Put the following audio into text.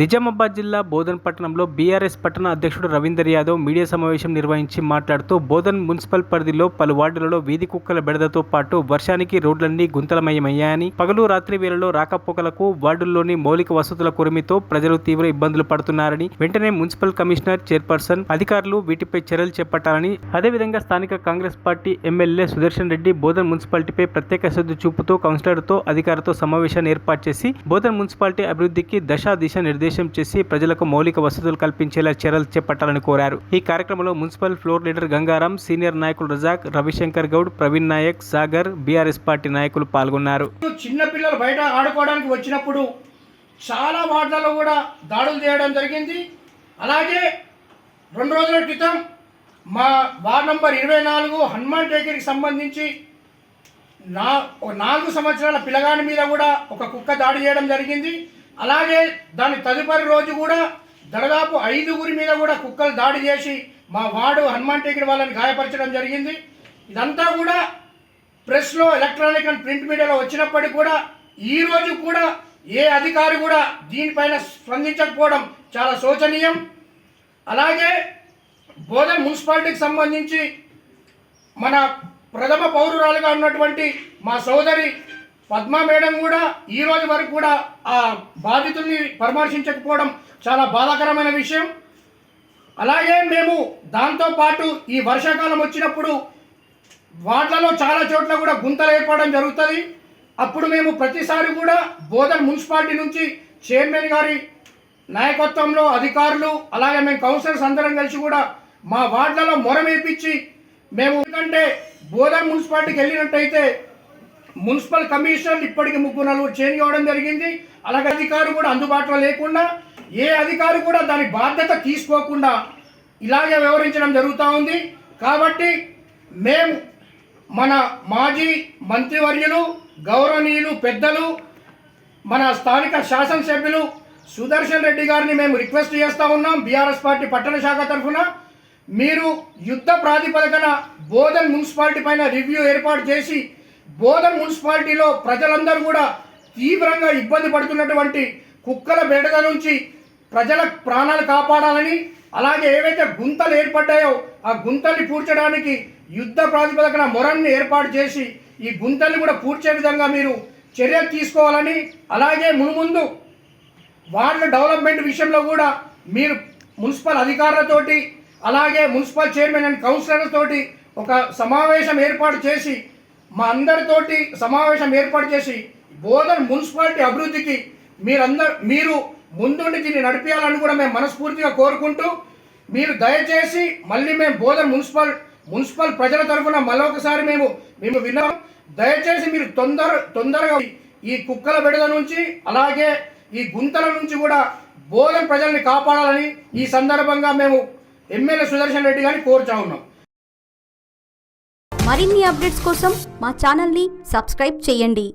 నిజామాబాద్ జిల్లా బోధన్ పట్టణంలో బీఆర్ఎస్ పట్టణ అధ్యక్షుడు రవీందర్ యాదవ్ మీడియా సమావేశం నిర్వహించి మాట్లాడుతూ బోధన్ మున్సిపల్ పరిధిలో పలు వార్డులలో వీధి కుక్కల బెడదతో పాటు వర్షానికి రోడ్లన్నీ గుంతలమయమయ్యాయని, పగలు రాత్రి వేళలో రాకపోకలకు వార్డుల్లోని మౌలిక వసతుల కొరమితో ప్రజలు తీవ్ర ఇబ్బందులు పడుతున్నారని, వెంటనే మున్సిపల్ కమిషనర్, చైర్పర్సన్, అధికారులు వీటిపై చర్యలు చేపట్టాలని, అదేవిధంగా స్థానిక కాంగ్రెస్ పార్టీ ఎమ్మెల్యే సుదర్శన్ రెడ్డి బోధన్ మున్సిపాలిటీపై ప్రత్యేక శ్రద్ధ చూపుతూ కౌన్సిలర్తో, అధికారులతో సమావేశాన్ని ఏర్పాటు చేసి బోధన్ మున్సిపాలిటీ అభివృద్ధికి దిశ నిర్దేశం చేసి ప్రజలకు మౌలిక వసతులు కల్పించేలా చర్యలు చేపట్టాలని కోరారు. ఈ కార్యక్రమంలో municipal floor leader Gangaram, senior నాయకులు రజాక్, రవిశంకర్ గౌడ్, ప్రవీణ్ నాయక్, సాగర్, బీఆర్ఎస్ పార్టీ నాయకులు పాల్గొన్నారు. చిన్న పిల్లలు బయట ఆడుకోవడానికి వచ్చినప్పుడు చాలా వార్డులలో కూడా దాడులు చేయడం జరిగింది. అలాగే 2 రోజుల క్రితం మా వార్డు నంబర్ 24 హనుమాన్ టేకరికి సంబంధించి 4 సంవత్సరాల పిల్లగాని మీద కూడా ఒక కుక్క దాడి చేయడం జరిగింది. అలాగే దాని తదుపరి రోజు కూడా దాదాపు 5గురి మీద కూడా కుక్కలు దాడి చేసి మా వార్డు హనుమాన్ టేకరి వాళ్ళని గాయపరచడం జరిగింది. ఇదంతా కూడా ప్రెస్లో, ఎలక్ట్రానిక్ అండ్ ప్రింట్ మీడియాలో వచ్చినప్పటికీ కూడా ఈ రోజు కూడా ఏ అధికారి కూడా దీనిపైన స్పందించకపోవడం చాలా శోచనీయం. అలాగే బోధన్ మున్సిపాలిటీకి సంబంధించి మన ప్రథమ పౌరురాలుగా ఉన్నటువంటి మా సోదరి పద్మా మేడం కూడా ఈ రోజు వరకు కూడా ఆ బాధితుల్ని పరామర్శించకపోవడం చాలా బాధాకరమైన విషయం. అలాగే మేము దాంతోపాటు ఈ వర్షాకాలం వచ్చినప్పుడు వార్డులలో చాలా చోట్ల కూడా గుంతలు ఏర్పడడం జరుగుతుంది. అప్పుడు మేము ప్రతిసారి కూడా బోధన్ మున్సిపాలిటీ నుంచి చైర్మన్ గారి నాయకత్వంలో అధికారులు, అలాగే మేము కౌన్సిలర్స్ అందరం కలిసి కూడా మా వార్డులలో మొరమేపించి మేము, ఎందుకంటే బోధన్ మున్సిపాలిటీకి వెళ్ళినట్టయితే మున్సిపల్ కమిషనర్ ఇప్పటికి 3-4 చేంజ్ అవ్వడం జరిగింది. అలాగే అధికారులు కూడా అందుబాటులో లేకుండా, ఏ అధికారి కూడా దాని బాధ్యత తీసుకోకుండా ఇలాగే వ్యవహరించడం జరుగుతూ ఉంది. కాబట్టి మేము మన మాజీ మంత్రివర్యులు, గౌరవనీయులు, పెద్దలు, మన స్థానిక శాసనసభ్యులు సుదర్శన్ రెడ్డి గారిని మేము రిక్వెస్ట్ చేస్తూ ఉన్నాం. బీఆర్ఎస్ పార్టీ పట్టణ శాఖ తరఫున మీరు యుద్ధ ప్రాతిపదికన బోధన్ మున్సిపాలిటీ పైన రివ్యూ ఏర్పాటు చేసి బోధన్ మున్సిపాలిటీలో ప్రజలందరూ కూడా తీవ్రంగా ఇబ్బంది పడుతున్నటువంటి కుక్కల బెడద నుంచి ప్రజల ప్రాణాలు కాపాడాలని, అలాగే ఏవైతే గుంతలు ఏర్పడ్డాయో ఆ గుంతల్ని పూడ్చడానికి యుద్ధ ప్రాతిపదికన మొరన్ని ఏర్పాటు చేసి ఈ గుంతల్ని కూడా పూడ్చే విధంగా మీరు చర్యలు తీసుకోవాలని, అలాగే మున్ముందు వార్డు డెవలప్మెంట్ విషయంలో కూడా మీరు మున్సిపల్ అధికారులతోటి, అలాగే మున్సిపల్ చైర్మన్ అండ్ కౌన్సిలర్లతోటి ఒక సమావేశం ఏర్పాటు చేసి మా అందరితోటి సమావేశం ఏర్పాటు చేసి బోధన్ మున్సిపాలిటీ అభివృద్ధికి మీరు ముందుండి దీన్ని నడిపించాలని కూడా మేము మనస్ఫూర్తిగా కోరుకుంటూ, మీరు దయచేసి మళ్ళీ మేము బోధన్ మున్సిపల్ ప్రజల తరఫున మరొకసారి మేము విన్నాం. దయచేసి మీరు తొందరగా ఈ కుక్కల బెడద నుంచి, అలాగే ఈ గుంతల నుంచి కూడా బోధన్ ప్రజల్ని కాపాడాలని ఈ సందర్భంగా మేము ఎమ్మెల్యే సుదర్శన్ రెడ్డి గారిని కోరుచా ఉన్నాం. మరిన్ని అప్డేట్స్ కోసం మా ఛానల్ని సబ్స్క్రైబ్ చేయండి.